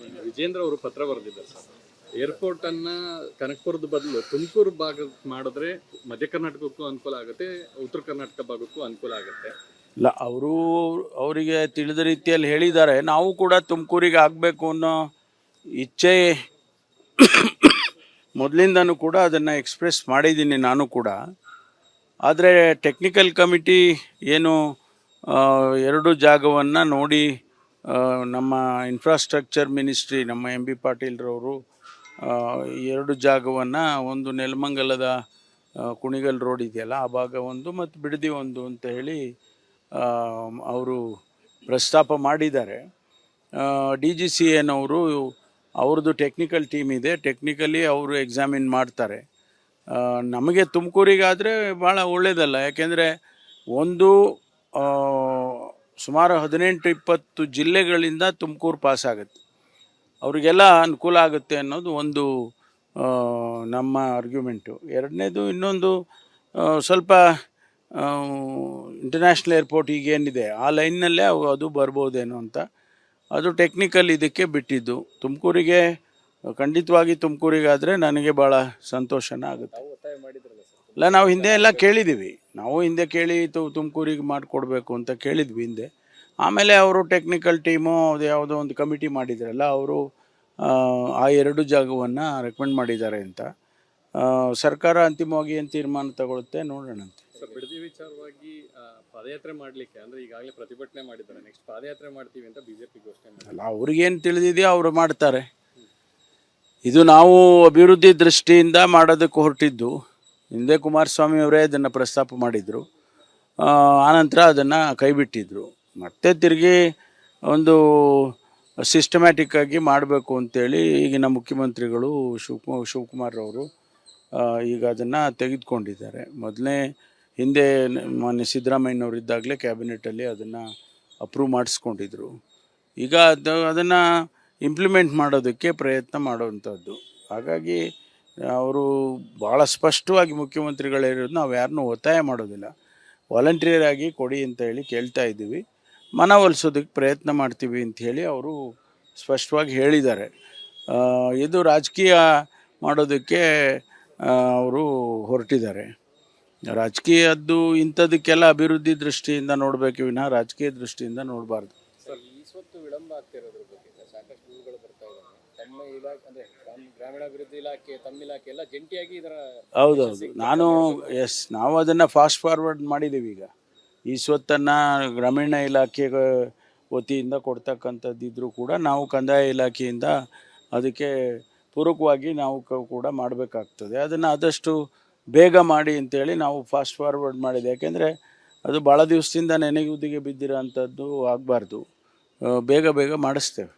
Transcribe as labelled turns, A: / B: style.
A: ನಿನ್ನೆ ವಿಜೇಂದ್ರ ಅವರು ಪತ್ರ ಬರೆದಿದ್ದಾರೆ ಸರ್. ಏರ್ಪೋರ್ಟ್ ಅನ್ನ ಕನಕಪುರದ ಬದಲು ತುಮಕೂರು ಭಾಗ ಮಾಡಿದ್ರೆ ಮಧ್ಯ ಕರ್ನಾಟಕಕ್ಕೂ ಅನುಕೂಲ ಆಗುತ್ತೆ, ಉತ್ತರ ಕರ್ನಾಟಕ ಭಾಗಕ್ಕೂ ಅನುಕೂಲ ಆಗುತ್ತೆ.
B: ಇಲ್ಲ, ಅವರಿಗೆ ತಿಳಿದ ರೀತಿಯಲ್ಲಿ ಹೇಳಿದ್ದಾರೆ. ನಾವು ಕೂಡ ತುಮಕೂರಿಗೆ ಆಗಬೇಕು ಅನ್ನೋ ಇಚ್ಛೆ ಮೊದಲಿಂದನೂ ಕೂಡ ಅದನ್ನು ಎಕ್ಸ್ಪ್ರೆಸ್ ಮಾಡಿದ್ದೀನಿ ನಾನು ಕೂಡ. ಆದರೆ ಟೆಕ್ನಿಕಲ್ ಕಮಿಟಿ ಏನು ಎರಡು ಜಾಗವನ್ನು ನೋಡಿ ನಮ್ಮ ಇನ್ಫ್ರಾಸ್ಟ್ರಕ್ಚರ್ ಮಿನಿಸ್ಟ್ರಿ ನಮ್ಮ ಎಂ ಬಿ ಪಾಟೀಲ್ರವರು ಎರಡು ಜಾಗವನ್ನು, ಒಂದು ನೆಲಮಂಗಲದ ಕುಣಿಗಲ್ ರೋಡ್ ಇದೆಯಲ್ಲ ಆ ಭಾಗ ಒಂದು ಮತ್ತು ಬಿಡದಿ ಒಂದು ಅಂತ ಹೇಳಿ ಅವರು ಪ್ರಸ್ತಾಪ ಮಾಡಿದ್ದಾರೆ. DGCA ನವರು ಅವ್ರದ್ದು ಟೆಕ್ನಿಕಲ್ ಟೀಮ್ ಇದೆ, ಟೆಕ್ನಿಕಲಿ ಅವರು ಎಕ್ಸಾಮಿನ್ ಮಾಡ್ತಾರೆ. ನಮಗೆ ತುಮಕೂರಿಗಾದರೆ ಭಾಳ ಒಳ್ಳೆಯದಲ್ಲ, ಯಾಕೆಂದರೆ ಒಂದು ಸುಮಾರು 18-20 ಜಿಲ್ಲೆಗಳಿಂದ ತುಮಕೂರು ಪಾಸ್ ಆಗುತ್ತೆ, ಅವರಿಗೆಲ್ಲ ಅನುಕೂಲ ಆಗುತ್ತೆ ಅನ್ನೋದು ಒಂದು ನಮ್ಮ ಆರ್ಗ್ಯುಮೆಂಟು. ಎರಡನೇದು ಇನ್ನೊಂದು ಸ್ವಲ್ಪ ಇಂಟರ್ನ್ಯಾಷನಲ್ ಏರ್ಪೋರ್ಟ್ ಈಗೇನಿದೆ ಆ ಲೈನ್ನಲ್ಲೇ ಅದು ಬರ್ಬೋದೇನೋ ಅಂತ, ಅದು ಟೆಕ್ನಿಕಲ್ ಇದಕ್ಕೆ ಬಿಟ್ಟಿದ್ದು. ತುಮಕೂರಿಗೆ ಖಂಡಿತವಾಗಿ ತುಮಕೂರಿಗಾದರೆ ನನಗೆ ಭಾಳ ಸಂತೋಷನ ಆಗುತ್ತೆ. ಇಲ್ಲ, ನಾವು ಹಿಂದೆ ಎಲ್ಲ ಕೇಳಿದ್ದೀವಿ, ನಾವು ಹಿಂದೆ ಕೇಳಿ ತುಮಕೂರಿಗೆ ಮಾಡಿಕೊಡ್ಬೇಕು ಅಂತ ಕೇಳಿದ್ವಿ ಹಿಂದೆ. ಆಮೇಲೆ ಅವರು ಟೆಕ್ನಿಕಲ್ ಟೀಮು ಅದು ಯಾವುದೋ ಒಂದು ಕಮಿಟಿ ಮಾಡಿದ್ರಲ್ಲ, ಅವರು ಆ ಎರಡು ಜಾಗವನ್ನು ರೆಕಮೆಂಡ್ ಮಾಡಿದ್ದಾರೆ ಅಂತ. ಸರ್ಕಾರ ಅಂತಿಮವಾಗಿ ಏನು ತೀರ್ಮಾನ ತಗೊಳುತ್ತೆ ನೋಡೋಣಂತೆ.
A: ಬಿಡದಿ ವಿಚಾರವಾಗಿ ಪಾದಯಾತ್ರೆ ಮಾಡಲಿಕ್ಕೆ ಅಂದರೆ ಈಗಾಗಲೇ ಪ್ರತಿಭಟನೆ ಮಾಡಿದ್ದಾರೆ, ನೆಕ್ಸ್ಟ್ ಪಾದಯಾತ್ರೆ ಮಾಡ್ತೀವಿ ಅಂತ BJP ಘೋಷಣೆ ಮಾಡಿದ್ದಾರೆ.
B: ಅಲ್ಲ, ಅವ್ರಿಗೇನು ತಿಳಿದಿದೆಯೋ ಅವರು ಮಾಡ್ತಾರೆ. ಇದು ನಾವು ಅಭಿವೃದ್ಧಿ ದೃಷ್ಟಿಯಿಂದ ಮಾಡೋದಕ್ಕೆ ಹೊರಟಿದ್ದು. ಹಿಂದೆ ಕುಮಾರಸ್ವಾಮಿ ಅವರೇ ಅದನ್ನು ಪ್ರಸ್ತಾಪ ಮಾಡಿದರು, ಆನಂತರ ಅದನ್ನು ಕೈಬಿಟ್ಟಿದ್ರು. ಮತ್ತೆ ತಿರುಗಿ ಒಂದು ಸಿಸ್ಟಮ್ಯಾಟಿಕ್ಕಾಗಿ ಮಾಡಬೇಕು ಅಂತೇಳಿ ಈಗಿನ ಮುಖ್ಯಮಂತ್ರಿಗಳು ಶಿವಕುಮಾರ್ ಅವರು ಈಗ ಅದನ್ನು ತೆಗೆದುಕೊಂಡಿದ್ದಾರೆ. ಮೊದಲನೇ ಹಿಂದೆ ಮಾನ್ಯ ಸಿದ್ದರಾಮಯ್ಯನವರು ಇದ್ದಾಗಲೇ ಕ್ಯಾಬಿನೆಟಲ್ಲಿ ಅದನ್ನು ಅಪ್ರೂವ್ ಮಾಡಿಸ್ಕೊಂಡಿದ್ರು. ಈಗ ಅದನ್ನು ಇಂಪ್ಲಿಮೆಂಟ್ ಮಾಡೋದಕ್ಕೆ ಪ್ರಯತ್ನ ಮಾಡುವಂಥದ್ದು. ಹಾಗಾಗಿ ಅವರು ಭಾಳ ಸ್ಪಷ್ಟವಾಗಿ ಮುಖ್ಯಮಂತ್ರಿಗಳು ಹೇಳಿರೋದು, ನಾವು ಯಾರನ್ನೂ ಒತ್ತಾಯ ಮಾಡೋದಿಲ್ಲ, ವಾಲಂಟಿಯರ್ ಆಗಿ ಕೊಡಿ ಅಂತ ಹೇಳಿ ಕೇಳ್ತಾ ಇದ್ದೀವಿ, ಮನವೊಲಿಸೋದಕ್ಕೆ ಪ್ರಯತ್ನ ಮಾಡ್ತೀವಿ ಅಂಥೇಳಿ ಅವರು ಸ್ಪಷ್ಟವಾಗಿ ಹೇಳಿದ್ದಾರೆ. ಇದು ರಾಜಕೀಯ ಮಾಡೋದಕ್ಕೆ ಅವರು ಹೊರಟಿದ್ದಾರೆ. ರಾಜಕೀಯದ್ದು ಇಂಥದಕ್ಕೆಲ್ಲ ಅಭಿವೃದ್ಧಿ ದೃಷ್ಟಿಯಿಂದ ನೋಡಬೇಕು ವಿನಃ ರಾಜಕೀಯ ದೃಷ್ಟಿಯಿಂದ ನೋಡಬಾರ್ದು.
A: ಸರ್, ಇಷ್ಟೊತ್ತು ವಿಳಂಬ ಆಗ್ತಿರೋದ್ರ ಬಗ್ಗೆ ಸಾಕಷ್ಟು ದೂರುಗಳು ಬರ್ತಾ ಇದ್ದಾವೆ. ತಮ್ಮ ಇಲಾಖೆ ಅಂದರೆ ಗ್ರಾಮೀಣಾಭಿವೃದ್ಧಿ ಇಲಾಖೆ, ತಮ್ಮ ಇಲಾಖೆ ಎಲ್ಲ ಜಂಟಿಯಾಗಿ ಇದರ
B: ಹೌದೌದು, ನಾವು ಅದನ್ನು ಫಾಸ್ಟ್ ಫಾರ್ವರ್ಡ್ ಮಾಡಿದ್ದೀವಿ. ಈಗ ಈ ಸ್ವತ್ತನ್ನು ಗ್ರಾಮೀಣ ಇಲಾಖೆ ವತಿಯಿಂದ ಕೊಡ್ತಕ್ಕಂಥದ್ದಿದ್ರೂ ಕೂಡ ನಾವು ಕಂದಾಯ ಇಲಾಖೆಯಿಂದ ಅದಕ್ಕೆ ಪೂರಕವಾಗಿ ನಾವು ಕೂಡ ಮಾಡಬೇಕಾಗ್ತದೆ. ಅದನ್ನು ಆದಷ್ಟು ಬೇಗ ಮಾಡಿ ಅಂತೇಳಿ ನಾವು ಫಾಸ್ಟ್ ಫಾರ್ವರ್ಡ್ ಮಾಡಿದೆ. ಯಾಕೆಂದರೆ ಅದು ಭಾಳ ದಿವಸದಿಂದ ನೆನೆಗುದಿಗೆ ಬಿದ್ದಿರೋ ಅಂಥದ್ದು ಆಗಬಾರ್ದು, ಬೇಗ ಮಾಡಿಸ್ತೇವೆ.